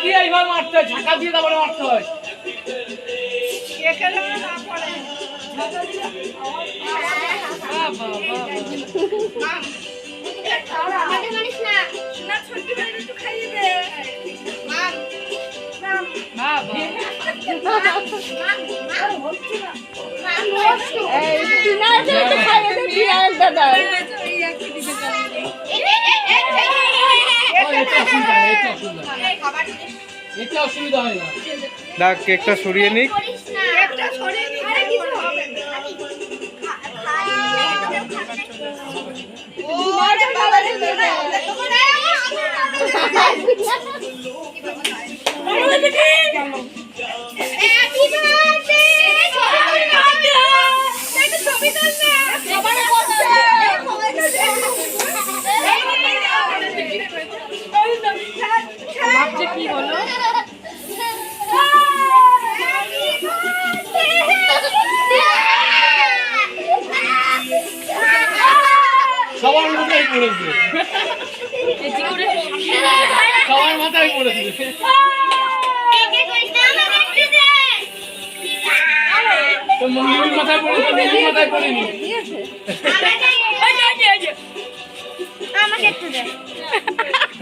দিয়ে এইভাবে মারতে হয়, ঝাঁকা দিয়ে তারপরে মারতে হয়। এটা অসুবিধা হয় না। না কেকটা সরিয়ে নিক। কি হলো? সবার মাথায় পড়েছে, সবার মাথায় পড়েছে। তো মঙ্গির মাথায় পড়েছে, মেয়ের মাথায় পড়েনি। আমাকে একটু দে,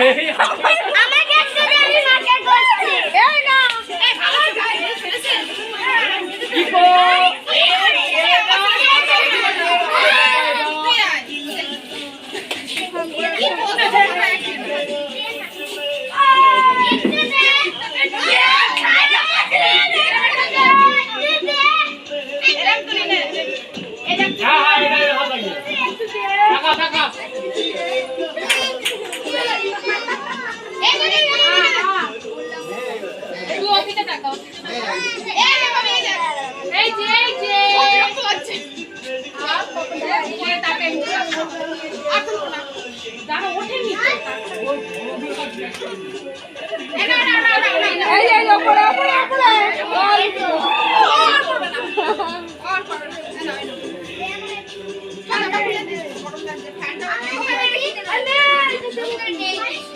এই আমাকে একটু দে, আমি মাকে করছি। এই না, এই ভালো গায় ফেলেছে। কি গো? Hello.